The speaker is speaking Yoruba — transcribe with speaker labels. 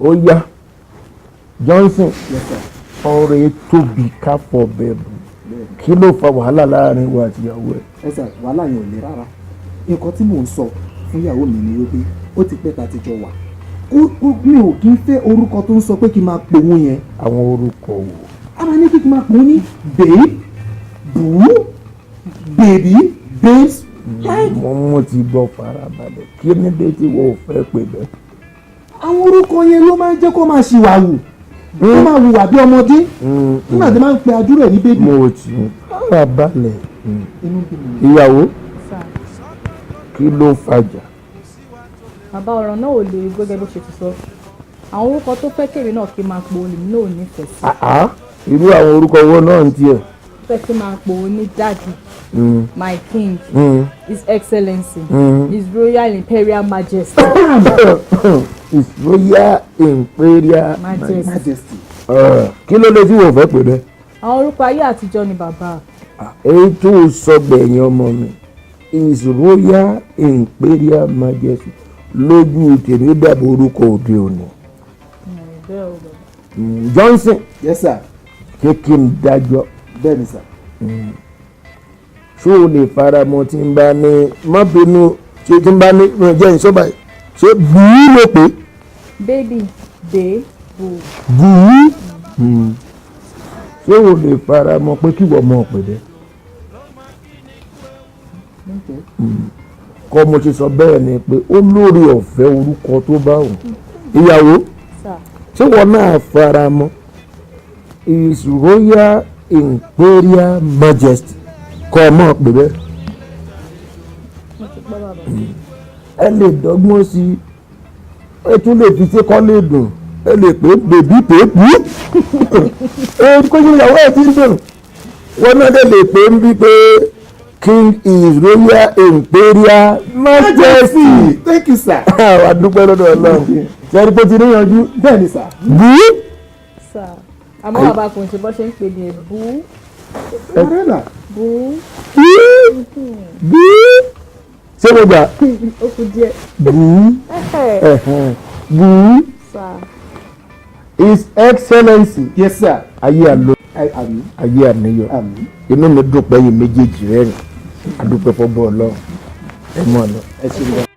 Speaker 1: ó yá Johnson ọ̀rẹ́ tóbi ká fọ bẹ́ẹ̀bù kí ló fa wàhálà láàrin wa àti ìyàwó ẹ̀.
Speaker 2: ẹ sà wàhálà yẹn ò le rárá nǹkan tí mò ń sọ fún ìyàwó mi ni wípé ó ti pẹ́ ta ti jọ wà mi ò kí ń fẹ́ orúkọ tó ń sọ pé kí n máa pè wọ́n yẹn.
Speaker 1: àwọn orúkọ wo.
Speaker 2: a máa ní kí n máa pè wọ́n ní babe boo baby babes.
Speaker 1: mo ti gbọ́ farabalẹ̀ kí ní dé tí wọ́n ò fẹ́ pè bẹ́ẹ̀.
Speaker 2: àwọn orúkọ yẹn ló máa ń jẹ́ kó máa ṣìwàwù ó máa hùwà bí ọmọdé nígbà tí máa ń pe àdúrà ní bébì.
Speaker 1: mo ti farabalẹ̀ ìyàwó kí ló fàjà.
Speaker 3: bàbá ọ̀rọ̀ náà ò lè gẹ́gẹ́ bó ṣe ti sọ àwọn orúkọ tó fẹ́ kéré náà kí n máa pò ní náà nífẹ̀ẹ́ sí.
Speaker 1: irú àwọn orúkọ wo náà ń tiẹ̀.
Speaker 3: fẹ́ kí n máa pò ní daddy my king his excellency his royal imperial majesty.
Speaker 1: his royal imperial
Speaker 3: majesty.
Speaker 1: kí ló dé tí wọ́n fẹ́ pè bẹ́ẹ̀.
Speaker 3: àwọn orúkọ ayé àtijọ́ ni bàbá.
Speaker 1: èyí tó sọ gbẹ̀yìn ọmọ mi his royal imperial majesty lójú tèmi dàbí orúkọ òde òní. Johnson.
Speaker 2: Yes sir.
Speaker 1: kékeré ń dájọ́.
Speaker 2: bẹ́ẹ̀ni sir.
Speaker 1: ṣé o lè fara mọ́ tí n bá ní má bínú ṣé tí n bá ní jẹ́ ìṣọ́ba ṣé bùú ló pé.
Speaker 3: baby de bùú.
Speaker 1: bùú. ṣé o lè fara mọ́ pé kí wọ́n mọ̀ pé dẹ́. kọ́ mo ti sọ bẹ́ẹ̀ ni pé ó lórí ọ̀fẹ́ orúkọ tó bá wù. ìyàwó ṣé wọ́n náà fara mọ́ his royal imperial majesty kọ́ ọ mọ̀ pé bẹ́ẹ̀. ẹ lè dọ́gbọ́n sí i ẹ tún lè fi ṣe kọ́ lè dùn ẹ lè pé bèbí pèépù ẹ kó ṣe ìyàwó ẹ ti ń dùn wọn náà lè pé ń bí pé king is royal imperial majesty.
Speaker 2: thank you sir.
Speaker 1: wà á dúpẹ́ lọ́dọ̀ ọlọ́run ṣẹ́ni pé ti níyanjú.
Speaker 2: bẹ́ẹ̀ni sir.
Speaker 1: bú.
Speaker 3: sir àmọ́ bàbá kò ń ṣe bọ́ ṣe ń pè ní ẹ̀ bú.
Speaker 2: Arena.
Speaker 3: Bú.
Speaker 1: Bú. Ṣé mo gbà?
Speaker 3: Ó kù díẹ̀.
Speaker 1: Bú. Bú. His Excellency.
Speaker 2: Yes sir.
Speaker 1: Ayé àlọ́.
Speaker 2: Àmín.
Speaker 1: Ayé àníyọ.
Speaker 2: Àmín.
Speaker 1: Inú mi dùn pé yìí méjèèjì rẹ̀ rìn. Adúpẹ́ fọ́ bọ́ọ̀lù. Ẹ mọ̀ ọ́ lọ.
Speaker 2: Ẹ ṣe